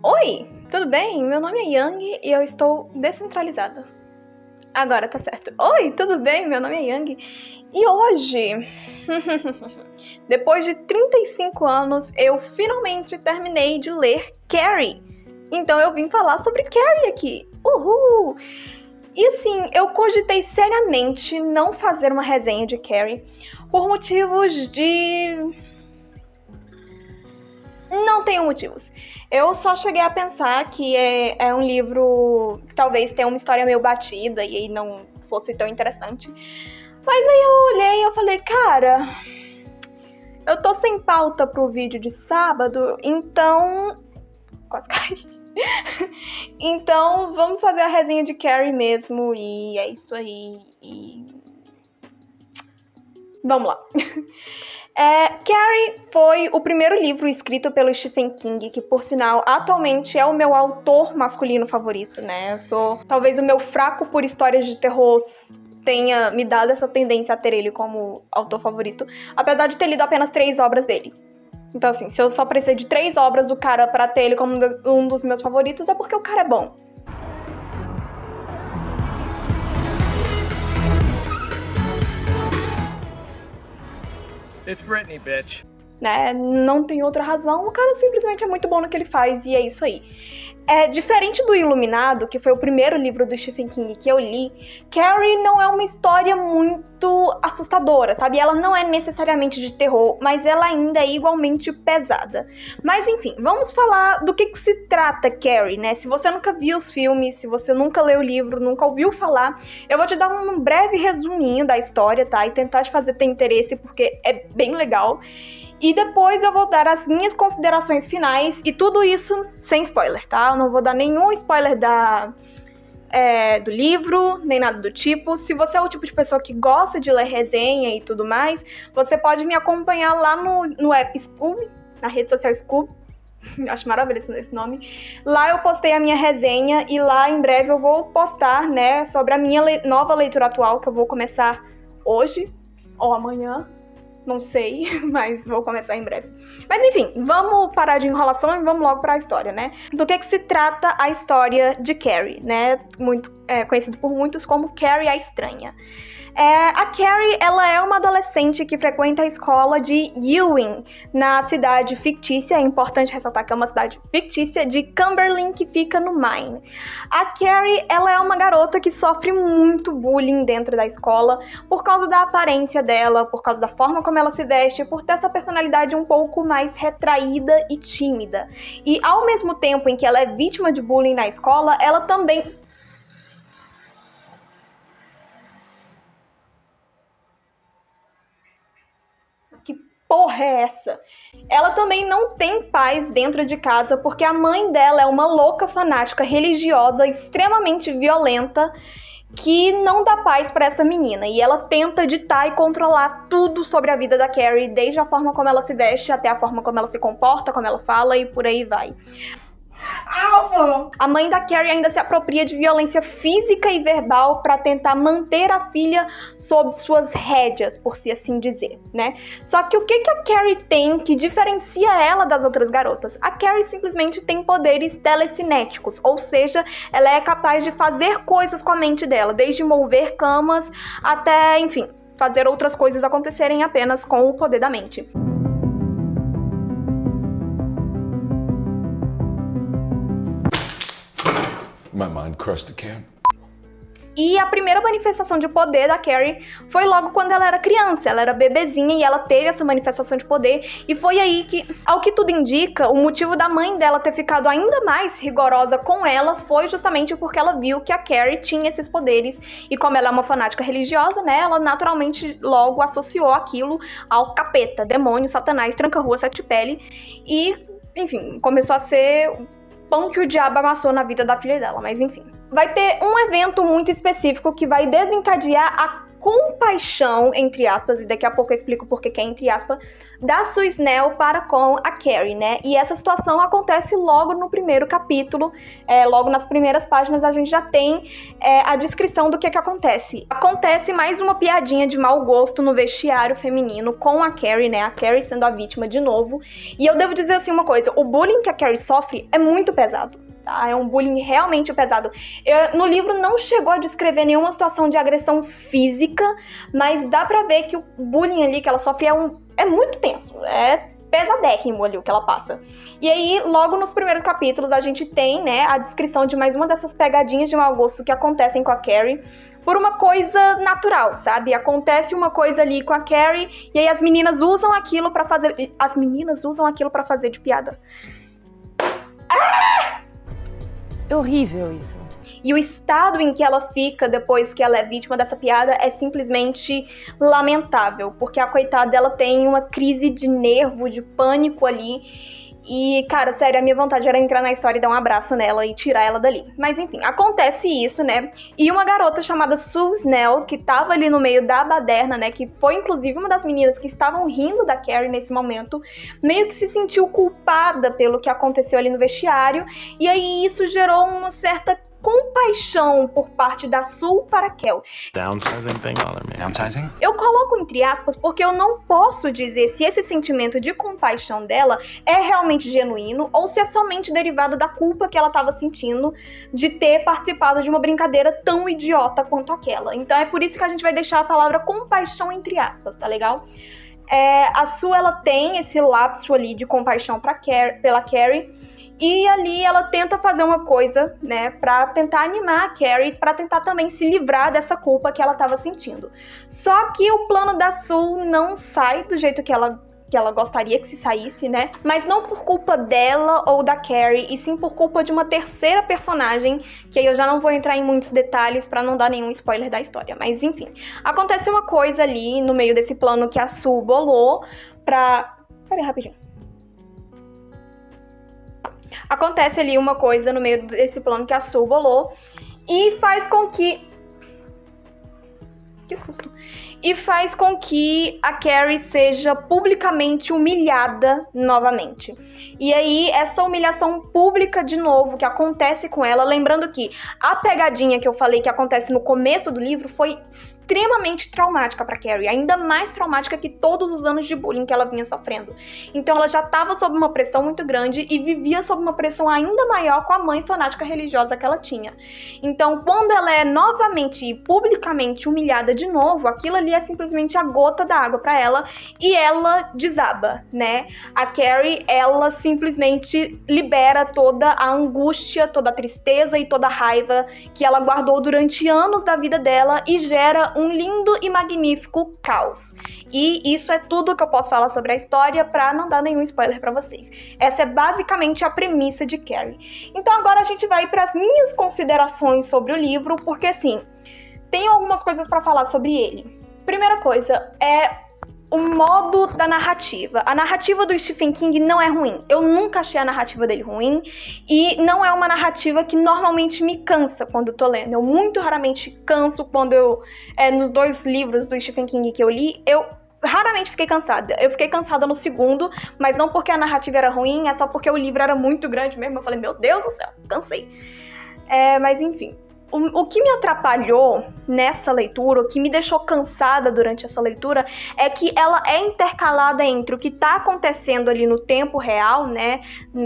Oi, tudo bem? Meu nome é Yang e eu estou descentralizada. Agora tá certo. Oi, tudo bem? Meu nome é Yang e hoje, depois de 35 anos, eu finalmente terminei de ler Carrie. Então eu vim falar sobre Carrie aqui. Uhul! E assim, eu cogitei seriamente não fazer uma resenha de Carrie por motivos de... Não tenho motivos. Eu só cheguei a pensar que é um livro que talvez tenha uma história meio batida e aí não fosse tão interessante. Mas aí eu olhei e eu falei, cara, eu tô sem pauta pro vídeo de sábado, então... Quase caí. Então, vamos fazer a resenha de Carrie mesmo e é isso aí. Vamos lá. Carrie foi o primeiro livro escrito pelo Stephen King, que, por sinal, atualmente é o meu autor masculino favorito, né? Talvez o meu fraco por histórias de terror tenha me dado essa tendência a ter ele como autor favorito, apesar de ter lido apenas 3 obras dele. Então, assim, se eu só precisei de 3 obras do cara pra ter ele como um dos meus favoritos, é porque o cara é bom. It's Britney, bitch. Né? Não tem outra razão, o cara simplesmente é muito bom no que ele faz e é isso aí. Diferente do Iluminado, que foi o primeiro livro do Stephen King que eu li, Carrie não é uma história muito assustadora, sabe? Ela não é necessariamente de terror, mas ela ainda é igualmente pesada. Mas enfim, vamos falar do que se trata Carrie, né? Se você nunca viu os filmes, se você nunca leu o livro, nunca ouviu falar, eu vou te dar um breve resuminho da história, tá? E tentar te fazer ter interesse, porque é bem legal. E depois eu vou dar as minhas considerações finais e tudo isso sem spoiler, tá? Eu não vou dar nenhum spoiler do livro, nem nada do tipo. Se você é o tipo de pessoa que gosta de ler resenha e tudo mais, você pode me acompanhar lá no app Scoob, na rede social Scoob. Acho maravilhoso esse nome. Lá eu postei a minha resenha e lá em breve eu vou postar, né, sobre a minha nova leitura atual, que eu vou começar hoje ou amanhã. Não sei, mas vou começar em breve. Mas enfim, vamos parar de enrolação e vamos logo para a história, né? Do que se trata a história de Carrie, né? Conhecido por muitos como Carrie a Estranha. A Carrie, ela é uma adolescente que frequenta a escola de Ewing, na cidade fictícia, é importante ressaltar que é uma cidade fictícia, de Cumberland, que fica no Maine. A Carrie, ela é uma garota que sofre muito bullying dentro da escola por causa da aparência dela, por causa da forma como ela se veste, por ter essa personalidade um pouco mais retraída e tímida. E ao mesmo tempo em que ela é vítima de bullying na escola, ela também... Porra é essa? Ela também não tem paz dentro de casa porque a mãe dela é uma louca fanática religiosa extremamente violenta que não dá paz pra essa menina. E ela tenta ditar e controlar tudo sobre a vida da Carrie, desde a forma como ela se veste até a forma como ela se comporta, como ela fala e por aí vai. A mãe da Carrie ainda se apropria de violência física e verbal para tentar manter a filha sob suas rédeas, por si assim dizer, né? Só que o que a Carrie tem que diferencia ela das outras garotas? A Carrie simplesmente tem poderes telecinéticos, ou seja, ela é capaz de fazer coisas com a mente dela, desde mover camas até, enfim, fazer outras coisas acontecerem apenas com o poder da mente. My mind crushed the can. E a primeira manifestação de poder da Carrie foi logo quando ela era criança. Ela era bebezinha e ela teve essa manifestação de poder. E foi aí que, ao que tudo indica, o motivo da mãe dela ter ficado ainda mais rigorosa com ela foi justamente porque ela viu que a Carrie tinha esses poderes. E como ela é uma fanática religiosa, né, ela naturalmente logo associou aquilo ao capeta, demônio, satanás, tranca-rua, sete-pele. E, enfim, começou a ser... pão que o diabo amassou na vida da filha dela, mas enfim. Vai ter um evento muito específico que vai desencadear a compaixão, entre aspas, e daqui a pouco eu explico por que é entre aspas, da Sue Snell para com a Carrie, né? E essa situação acontece logo no primeiro capítulo, logo nas primeiras páginas a gente já tem a descrição do que acontece. Acontece mais uma piadinha de mau gosto no vestiário feminino com a Carrie, né? A Carrie sendo a vítima de novo. E eu devo dizer assim uma coisa, o bullying que a Carrie sofre é muito pesado. Tá? É um bullying realmente pesado. No livro não chegou a descrever nenhuma situação de agressão física, mas dá pra ver que o bullying ali que ela sofre é muito tenso. É pesadérrimo ali o que ela passa. E aí, logo nos primeiros capítulos, a gente tem, né, a descrição de mais uma dessas pegadinhas de mau gosto que acontecem com a Carrie, por uma coisa natural, sabe? Acontece uma coisa ali com a Carrie, e aí as meninas usam aquilo pra fazer... As meninas usam aquilo pra fazer de piada. É horrível isso. E o estado em que ela fica depois que ela é vítima dessa piada é simplesmente lamentável, porque a coitada dela tem uma crise de nervo, de pânico ali. E, cara, sério, a minha vontade era entrar na história e dar um abraço nela e tirar ela dali. Mas, enfim, acontece isso, né? E uma garota chamada Sue Snell, que tava ali no meio da baderna, né? Que foi, inclusive, uma das meninas que estavam rindo da Carrie nesse momento, meio que se sentiu culpada pelo que aconteceu ali no vestiário. E aí isso gerou uma certa compaixão por parte da Sue para Kel. Downsizing thing on me. Downsizing? Eu coloco entre aspas porque eu não posso dizer se esse sentimento de compaixão dela é realmente genuíno ou se é somente derivado da culpa que ela estava sentindo de ter participado de uma brincadeira tão idiota quanto aquela. Então é por isso que a gente vai deixar a palavra compaixão entre aspas, tá legal? A Sue, ela tem esse lapso ali de compaixão pela Carrie. E ali ela tenta fazer uma coisa, né, pra tentar animar a Carrie, pra tentar também se livrar dessa culpa que ela tava sentindo. Só que o plano da Sue não sai do jeito que ela gostaria que se saísse, né? Mas não por culpa dela ou da Carrie, e sim por culpa de uma terceira personagem, que aí eu já não vou entrar em muitos detalhes pra não dar nenhum spoiler da história. Mas enfim, acontece uma coisa ali no meio desse plano que a Sue bolou pra... Pera aí, rapidinho. Acontece ali uma coisa no meio desse plano que a Sue bolou e faz com que... Que susto! E faz com que a Carrie seja publicamente humilhada novamente. E aí, essa humilhação pública de novo que acontece com ela, lembrando que a pegadinha que eu falei que acontece no começo do livro foi extremamente traumática para Carrie, ainda mais traumática que todos os anos de bullying que ela vinha sofrendo. Então ela já estava sob uma pressão muito grande e vivia sob uma pressão ainda maior com a mãe fanática religiosa que ela tinha. Então quando ela é novamente e publicamente humilhada de novo, aquilo ali é simplesmente a gota d'água para ela e ela desaba, né? A Carrie, ela simplesmente libera toda a angústia, toda a tristeza e toda a raiva que ela guardou durante anos da vida dela e gera um lindo e magnífico caos. E isso é tudo que eu posso falar sobre a história pra não dar nenhum spoiler pra vocês. Essa é basicamente a premissa de Carrie. Então agora a gente vai para as minhas considerações sobre o livro, porque assim, tem algumas coisas pra falar sobre ele. Primeira coisa é o modo da narrativa. A narrativa do Stephen King não é ruim. Eu nunca achei a narrativa dele ruim. E não é uma narrativa que normalmente me cansa quando eu tô lendo. Eu muito raramente canso quando eu... nos 2 livros do Stephen King que eu li, eu raramente fiquei cansada. Eu fiquei cansada no segundo, mas não porque a narrativa era ruim, é só porque o livro era muito grande mesmo. Eu falei, meu Deus do céu, cansei. Mas enfim... O que me atrapalhou nessa leitura, o que me deixou cansada durante essa leitura, é que ela é intercalada entre o que está acontecendo ali no tempo real, né,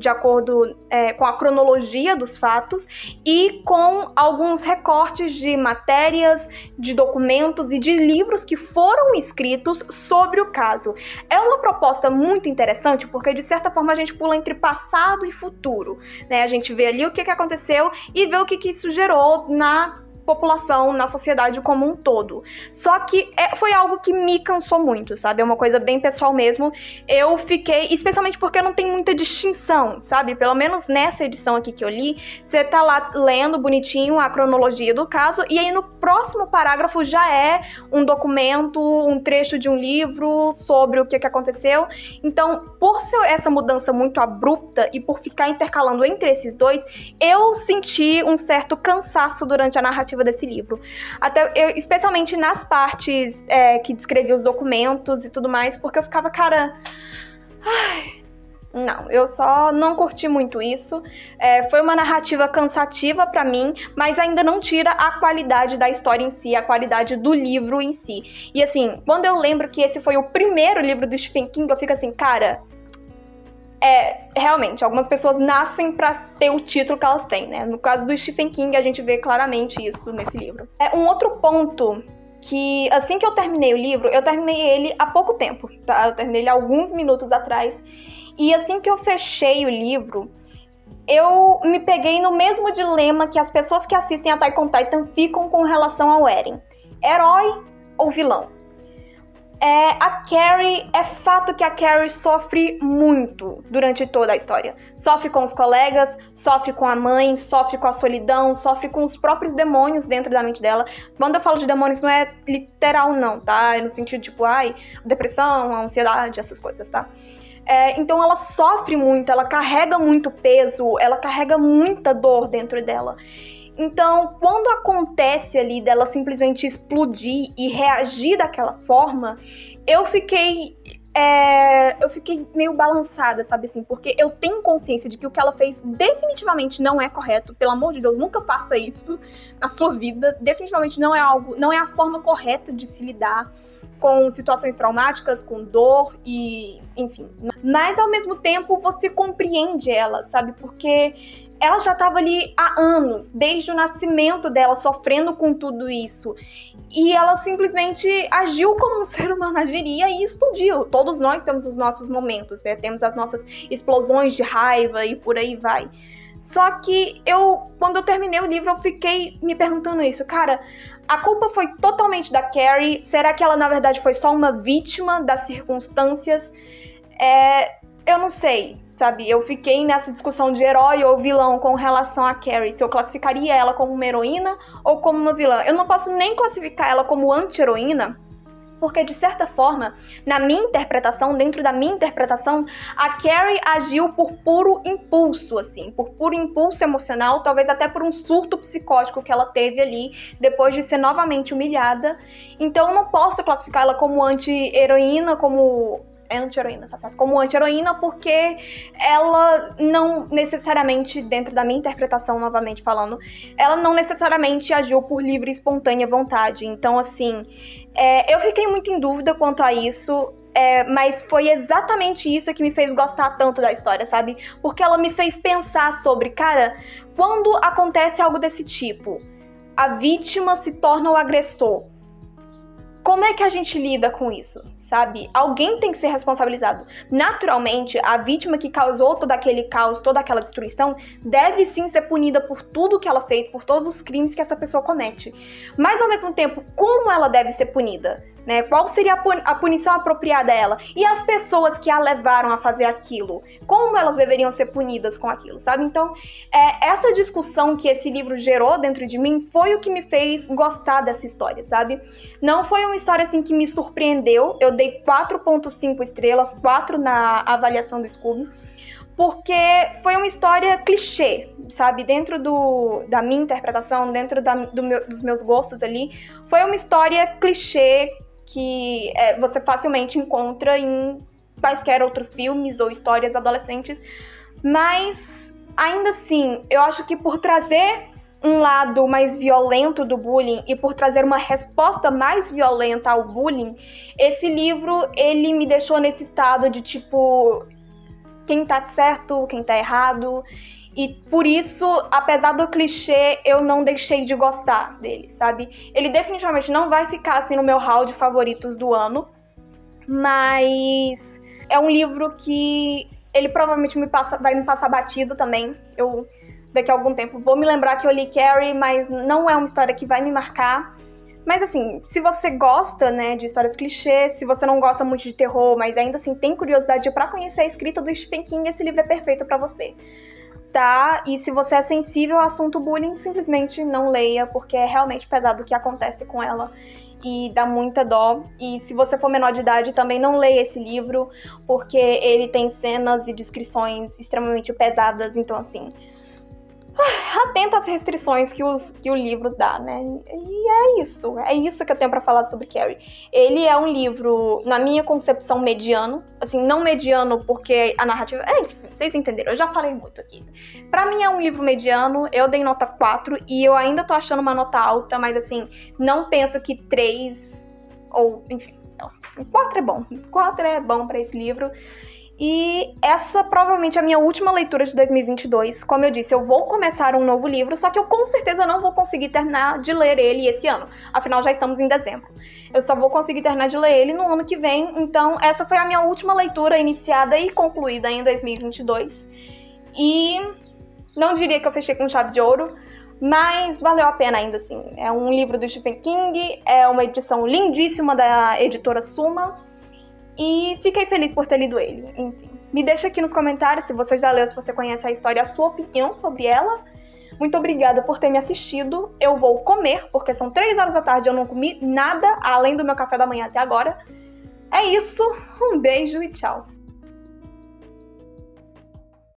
de acordo com a cronologia dos fatos, e com alguns recortes de matérias, de documentos e de livros que foram escritos sobre o caso. É uma proposta muito interessante, porque de certa forma a gente pula entre passado e futuro, né? A gente vê ali o que aconteceu e vê o que isso gerou na população, na sociedade como um todo. Só que foi algo que me cansou muito, sabe? É uma coisa bem pessoal mesmo. Eu fiquei, especialmente porque não tem muita distinção, sabe? Pelo menos nessa edição aqui que eu li, você tá lá lendo bonitinho a cronologia do caso, e aí no próximo parágrafo já é um documento, um trecho de um livro sobre o que aconteceu. Então, por ser essa mudança muito abrupta e por ficar intercalando entre esses dois, eu senti um certo cansaço durante a narrativa desse livro. Especialmente nas partes que descrevia os documentos e tudo mais, porque eu ficava, cara... Não, eu só não curti muito isso. Foi uma narrativa cansativa pra mim, mas ainda não tira a qualidade da história em si, a qualidade do livro em si. E assim, quando eu lembro que esse foi o primeiro livro do Stephen King, eu fico assim, cara... realmente, algumas pessoas nascem pra ter o título que elas têm, né? No caso do Stephen King, a gente vê claramente isso nesse livro. Um outro ponto... que assim que eu terminei o livro, eu terminei ele há pouco tempo, tá? Eu terminei ele há alguns minutos atrás. E assim que eu fechei o livro, eu me peguei no mesmo dilema que as pessoas que assistem Attack on Titan ficam com relação ao Eren. Herói ou vilão? A Carrie, é fato que a Carrie sofre muito durante toda a história. Sofre com os colegas, sofre com a mãe, sofre com a solidão, sofre com os próprios demônios dentro da mente dela. Quando eu falo de demônios, não é literal não, tá? É no sentido tipo, depressão, ansiedade, essas coisas, tá? Então ela sofre muito, ela carrega muito peso, ela carrega muita dor dentro dela. Então, quando acontece ali dela simplesmente explodir e reagir daquela forma, eu fiquei meio balançada, sabe assim? Porque eu tenho consciência de que o que ela fez definitivamente não é correto. Pelo amor de Deus, nunca faça isso na sua vida. Definitivamente não é a forma correta de se lidar com situações traumáticas, com dor e... enfim. Mas, ao mesmo tempo, você compreende ela, sabe? Porque... ela já estava ali há anos, desde o nascimento dela, sofrendo com tudo isso. E ela simplesmente agiu como um ser humano agiria e explodiu. Todos nós temos os nossos momentos, né? Temos as nossas explosões de raiva e por aí vai. Só que quando eu terminei o livro, eu fiquei me perguntando isso. Cara, a culpa foi totalmente da Carrie? Será que ela, na verdade, foi só uma vítima das circunstâncias? Eu não sei. Sabe, eu fiquei nessa discussão de herói ou vilão com relação a Carrie, se eu classificaria ela como uma heroína ou como uma vilã. Eu não posso nem classificar ela como anti-heroína, porque de certa forma, na minha interpretação, dentro da minha interpretação, a Carrie agiu por puro impulso, assim, por puro impulso emocional, talvez até por um surto psicótico que ela teve ali, depois de ser novamente humilhada. Então eu não posso classificar ela como anti-heroína, como anti-heroína, porque ela não necessariamente, dentro da minha interpretação, novamente falando, ela não necessariamente agiu por livre e espontânea vontade. Então, assim, eu fiquei muito em dúvida quanto a isso, mas foi exatamente isso que me fez gostar tanto da história, sabe? Porque ela me fez pensar sobre, cara, quando acontece algo desse tipo, a vítima se torna o agressor. Como é que a gente lida com isso, sabe? Alguém tem que ser responsabilizado. Naturalmente, a vítima que causou todo aquele caos, toda aquela destruição, deve sim ser punida por tudo que ela fez, por todos os crimes que essa pessoa comete. Mas, ao mesmo tempo, como ela deve ser punida? Né? Qual seria a punição apropriada a ela? E as pessoas que a levaram a fazer aquilo? Como elas deveriam ser punidas com aquilo, sabe? Então, essa discussão que esse livro gerou dentro de mim foi o que me fez gostar dessa história, sabe? Não foi uma história assim que me surpreendeu. Eu dei 4.5 estrelas, 4 na avaliação do Scooby, porque foi uma história clichê, sabe? Dentro da minha interpretação, dentro dos meus gostos ali, foi uma história clichê que você facilmente encontra em quaisquer outros filmes ou histórias adolescentes, mas ainda assim, eu acho que por trazer um lado mais violento do bullying e por trazer uma resposta mais violenta ao bullying, esse livro, ele me deixou nesse estado de tipo, quem tá certo, quem tá errado. E por isso, apesar do clichê, eu não deixei de gostar dele, sabe? Ele definitivamente não vai ficar assim no meu hall de favoritos do ano, mas é um livro que ele provavelmente vai me passar batido também. Eu, daqui a algum tempo, vou me lembrar que eu li Carrie, mas não é uma história que vai me marcar. Mas assim, se você gosta, né, de histórias clichês, se você não gosta muito de terror, mas ainda assim tem curiosidade pra conhecer a escrita do Stephen King, esse livro é perfeito pra você. tá? E se você é sensível ao assunto bullying, simplesmente não leia, porque é realmente pesado o que acontece com ela. E dá muita dó. E se você for menor de idade, também não leia esse livro, porque ele tem cenas e descrições extremamente pesadas. Então, assim, atenta às restrições que o livro dá, né? E é isso que eu tenho pra falar sobre Carrie. Ele é um livro, na minha concepção, mediano. Assim, não mediano porque a narrativa... enfim, vocês entenderam, eu já falei muito aqui. Pra mim é um livro mediano, eu dei nota 4 e eu ainda tô achando uma nota alta, mas assim, não penso que 3 ou, enfim, sei lá, 4 é bom. 4 é bom pra esse livro. E essa provavelmente é a minha última leitura de 2022. Como eu disse, eu vou começar um novo livro, só que eu com certeza não vou conseguir terminar de ler ele esse ano. Afinal, já estamos em dezembro. Eu só vou conseguir terminar de ler ele no ano que vem. Então, essa foi a minha última leitura iniciada e concluída em 2022. E não diria que eu fechei com chave de ouro, mas valeu a pena ainda assim. É um livro do Stephen King, é uma edição lindíssima da editora Suma. E fiquei feliz por ter lido ele, enfim. Me deixa aqui nos comentários se você já leu, se você conhece a história, a sua opinião sobre ela. Muito obrigada por ter me assistido. Eu vou comer, porque são 3 horas da tarde e eu não comi nada, além do meu café da manhã até agora. É isso, um beijo e tchau.